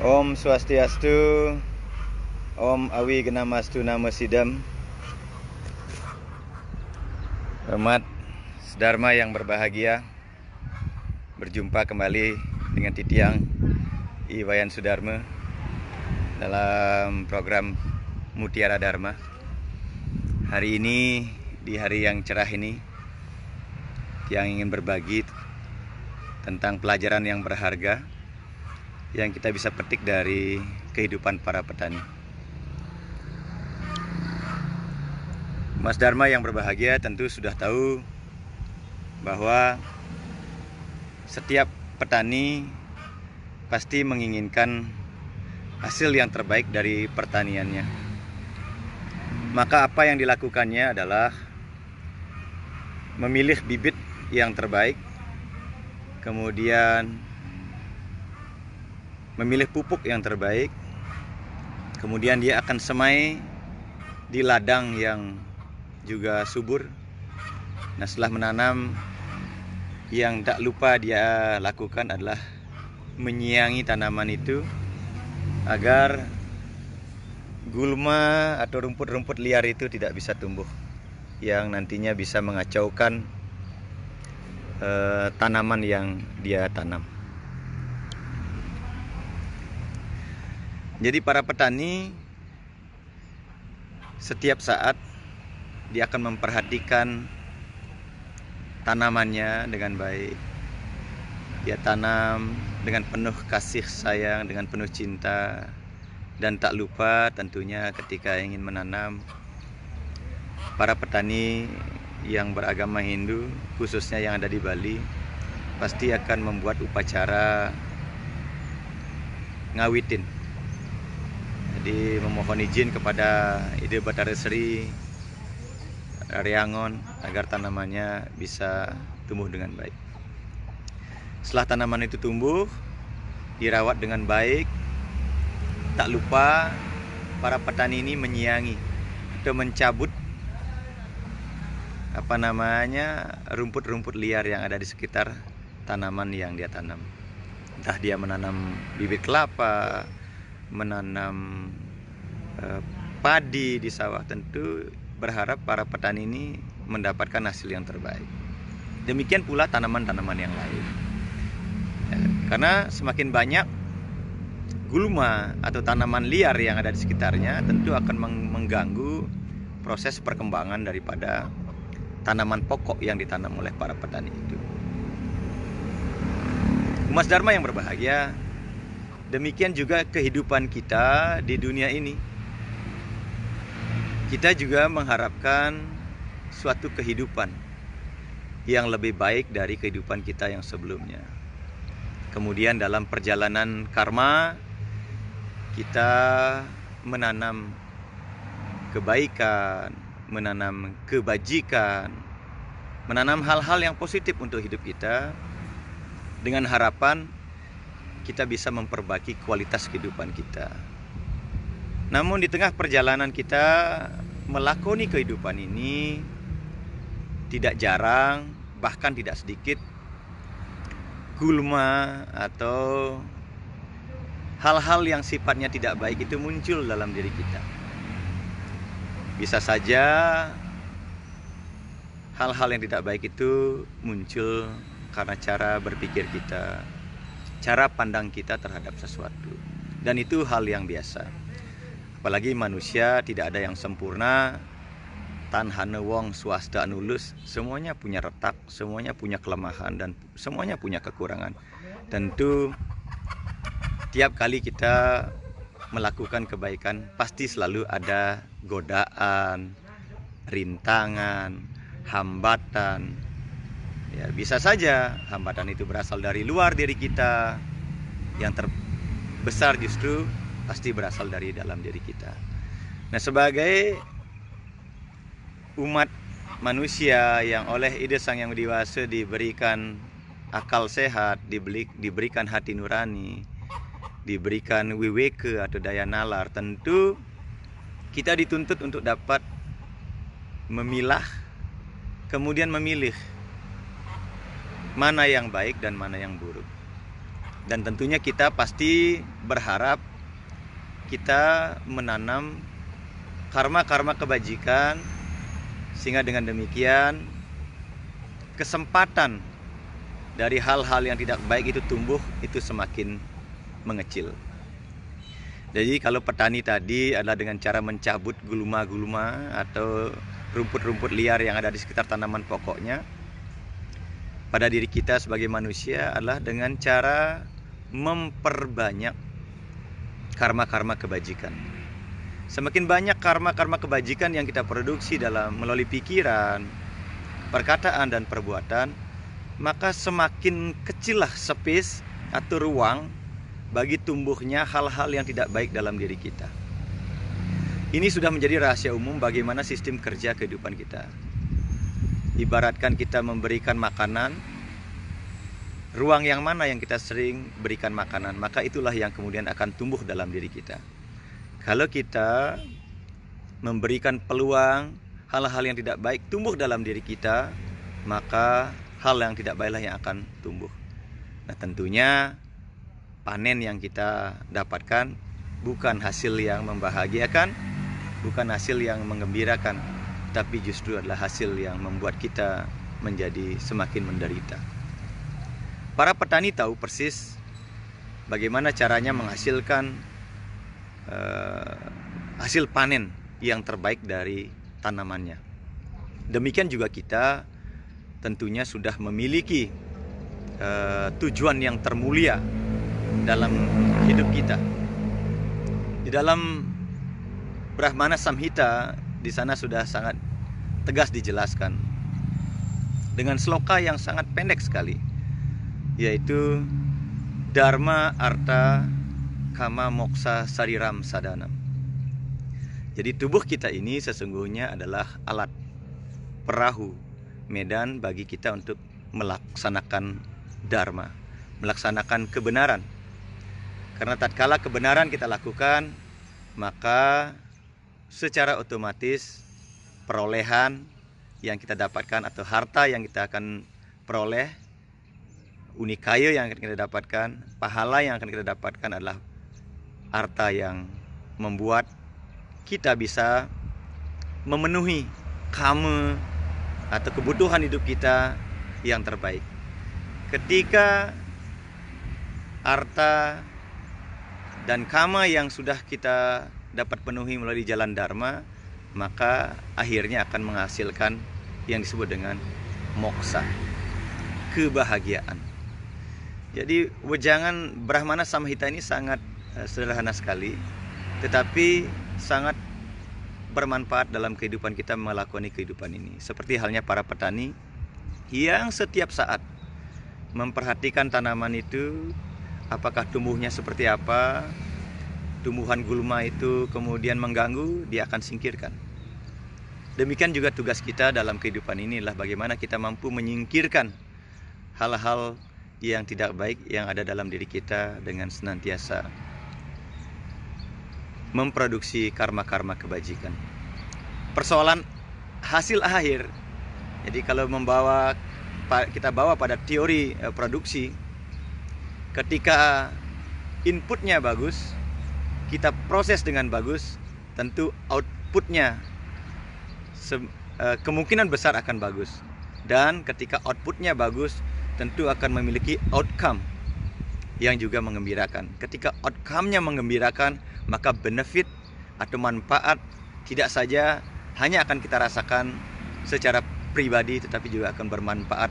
Om Swastiastu, Om Awi Genamastu Nama Sidam. Umat Dharma yang berbahagia, berjumpa kembali dengan Titiang Iwayan Sudarma dalam program Mutiara Dharma. Hari ini, di hari yang cerah ini, yang ingin berbagi tentang pelajaran yang berharga yang kita bisa petik dari kehidupan para petani. Mas Dharma yang berbahagia tentu sudah tahu bahwa setiap petani pasti menginginkan hasil yang terbaik dari pertaniannya. Maka apa yang dilakukannya adalah memilih bibit yang terbaik, kemudian memilih pupuk yang terbaik, kemudian dia akan semai di ladang yang juga subur. Nah, setelah menanam, yang tak lupa dia lakukan adalah menyiangi tanaman itu agar gulma atau rumput-rumput liar itu tidak bisa tumbuh, yang nantinya bisa mengacaukan tanaman yang dia tanam. Jadi para petani setiap saat dia akan memperhatikan tanamannya dengan baik. Dia tanam dengan penuh kasih sayang, dengan penuh cinta. Dan tak lupa tentunya ketika ingin menanam, para petani yang beragama Hindu, khususnya yang ada di Bali, pasti akan membuat upacara ngawitin. Jadi memohon izin kepada Ide Bathara Sri Ryangon agar tanamannya bisa tumbuh dengan baik. Setelah tanaman itu tumbuh, dirawat dengan baik, tak lupa para petani ini menyiangi atau mencabut rumput-rumput liar yang ada di sekitar tanaman yang dia tanam. Entah dia menanam bibit kelapa, menanam padi di sawah, tentu berharap para petani ini mendapatkan hasil yang terbaik. Demikian pula tanaman-tanaman yang lain. Karena semakin banyak gulma atau tanaman liar yang ada di sekitarnya, tentu akan mengganggu proses perkembangan daripada tanaman pokok yang ditanam oleh para petani itu. Umat Dharma yang berbahagia, demikian juga kehidupan kita di dunia ini. Kita juga mengharapkan suatu kehidupan yang lebih baik dari kehidupan kita yang sebelumnya. Kemudian dalam perjalanan karma, kita menanam kebaikan, menanam kebajikan, menanam hal-hal yang positif untuk hidup kita, dengan harapan kita bisa memperbaiki kualitas kehidupan kita. Namun di tengah perjalanan kita melakoni kehidupan ini, tidak jarang, bahkan tidak sedikit, gulma atau hal-hal yang sifatnya tidak baik itu muncul dalam diri kita. Bisa saja hal-hal yang tidak baik itu muncul karena cara berpikir kita, cara pandang kita terhadap sesuatu. Dan itu hal yang biasa. Apalagi manusia tidak ada yang sempurna. Tan hane wong swasta anulus, semuanya punya retak, semuanya punya kelemahan, dan semuanya punya kekurangan. Tentu tiap kali kita melakukan kebaikan, pasti selalu ada godaan, rintangan, hambatan. Ya, bisa saja hambatan itu berasal dari luar diri kita. Yang terbesar justru pasti berasal dari dalam diri kita. Nah, sebagai umat manusia yang oleh Ide Sang Yang Widi Wasa diberikan akal sehat, diberikan hati nurani, diberikan wiweke atau daya nalar, tentu kita dituntut untuk dapat memilah, kemudian memilih mana yang baik dan mana yang buruk. Dan tentunya kita pasti berharap kita menanam karma-karma kebajikan, sehingga dengan demikian kesempatan dari hal-hal yang tidak baik itu tumbuh itu semakin mengecil. Jadi kalau petani tadi adalah dengan cara mencabut gulma-gulma atau rumput-rumput liar yang ada di sekitar tanaman pokoknya, pada diri kita sebagai manusia adalah dengan cara memperbanyak karma-karma kebajikan. Semakin banyak karma-karma kebajikan yang kita produksi dalam melalui pikiran, perkataan, dan perbuatan, maka semakin kecillah space atau ruang bagi tumbuhnya hal-hal yang tidak baik dalam diri kita. Ini sudah menjadi rahasia umum bagaimana sistem kerja kehidupan kita. Ibaratkan kita memberikan makanan, ruang yang mana yang kita sering berikan makanan, maka itulah yang kemudian akan tumbuh dalam diri kita. Kalau kita memberikan peluang hal-hal yang tidak baik tumbuh dalam diri kita, maka hal yang tidak baiklah yang akan tumbuh. Nah, tentunya panen yang kita dapatkan bukan hasil yang membahagiakan, bukan hasil yang menggembirakan, tapi justru adalah hasil yang membuat kita menjadi semakin menderita. Para petani tahu persis bagaimana caranya menghasilkan hasil panen yang terbaik dari tanamannya. Demikian juga kita tentunya sudah memiliki tujuan yang termulia dalam hidup kita. Di dalam Brahmana Samhita, di sana sudah sangat tegas dijelaskan dengan sloka yang sangat pendek sekali, yaitu Dharma, Artha, Kama, Moksa, Sariram, Sadanam. Jadi tubuh kita ini sesungguhnya adalah alat, perahu, medan bagi kita untuk melaksanakan dharma, melaksanakan kebenaran. Karena tatkala kebenaran kita lakukan, maka secara otomatis perolehan yang kita dapatkan atau harta yang kita akan peroleh, unikaya yang akan kita dapatkan, pahala yang akan kita dapatkan adalah harta yang membuat kita bisa memenuhi kama atau kebutuhan hidup kita yang terbaik. Ketika harta dan kama yang sudah kita dapat penuhi melalui jalan dharma, maka akhirnya akan menghasilkan yang disebut dengan moksa, kebahagiaan. Jadi wejangan Brahmana Samhita ini sangat sederhana sekali, tetapi sangat bermanfaat dalam kehidupan kita melakoni kehidupan ini. Seperti halnya para petani yang setiap saat memperhatikan tanaman itu, apakah tumbuhnya seperti apa. Tumbuhan gulma itu kemudian mengganggu, dia akan singkirkan. Demikian juga tugas kita dalam kehidupan ini adalah bagaimana kita mampu menyingkirkan hal-hal yang tidak baik yang ada dalam diri kita dengan senantiasa memproduksi karma-karma kebajikan. Persoalan hasil akhir. Jadi kalau kita bawa pada teori produksi, ketika inputnya bagus, kita proses dengan bagus, tentu outputnya kemungkinan besar akan bagus. Dan ketika outputnya bagus, tentu akan memiliki outcome yang juga mengembirakan. Ketika outcome-nya mengembirakan, maka benefit atau manfaat tidak saja hanya akan kita rasakan secara pribadi, tetapi juga akan bermanfaat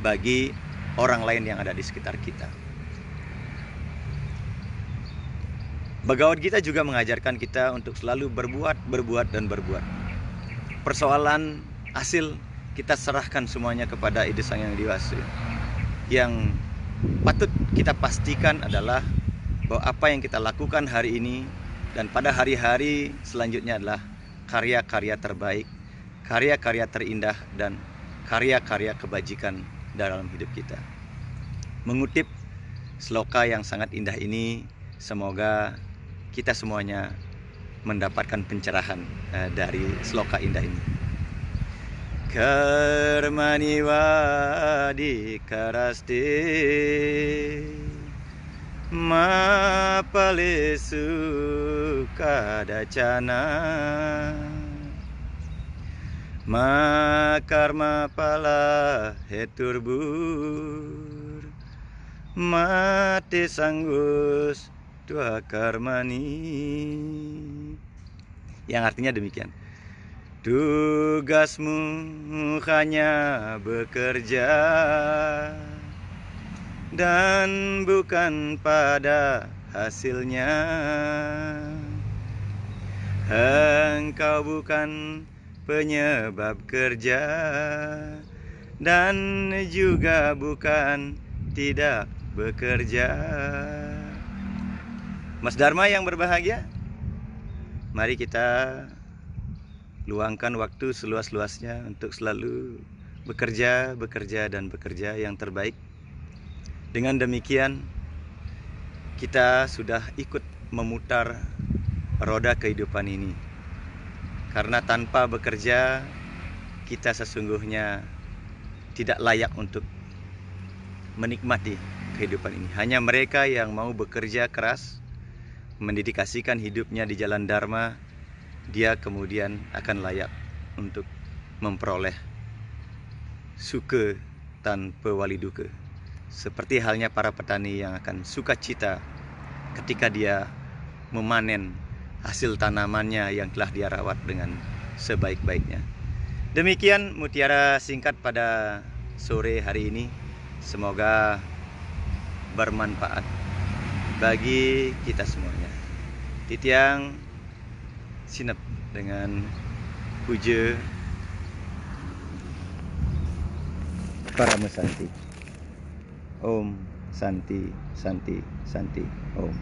bagi orang lain yang ada di sekitar kita. Bhagavad Gita juga mengajarkan kita untuk selalu berbuat, dan berbuat. Persoalan hasil kita serahkan semuanya kepada Ida Sang Yang Diwasa. Yang patut kita pastikan adalah bahwa apa yang kita lakukan hari ini dan pada hari-hari selanjutnya adalah karya-karya terbaik, karya-karya terindah, dan karya-karya kebajikan dalam hidup kita. Mengutip sloka yang sangat indah ini, semoga kita semuanya mendapatkan pencerahan dari sloka indah ini. Karmani vadi karaste mapale sukadacana makarma pala heturbur mate sanggus tua karmani, yang artinya demikian. Tugasmu hanya bekerja dan bukan pada hasilnya. Engkau bukan penyebab kerja dan juga bukan tidak bekerja. Mas Dharma yang berbahagia, mari kita luangkan waktu seluas-luasnya untuk selalu bekerja, dan bekerja yang terbaik. Dengan demikian, kita sudah ikut memutar roda kehidupan ini. Karena tanpa bekerja, kita sesungguhnya tidak layak untuk menikmati kehidupan ini. Hanya mereka yang mau bekerja keras, mendedikasikan hidupnya di jalan Dharma, dia kemudian akan layak untuk memperoleh suka tanpa wali duka. Seperti halnya para petani yang akan sukacita ketika dia memanen hasil tanamannya yang telah dia rawat dengan sebaik-baiknya. Demikian mutiara singkat pada sore hari ini. Semoga bermanfaat bagi kita semuanya. Titiang sinep dengan puja Parama Santi. Om Santi Santi Santi Om.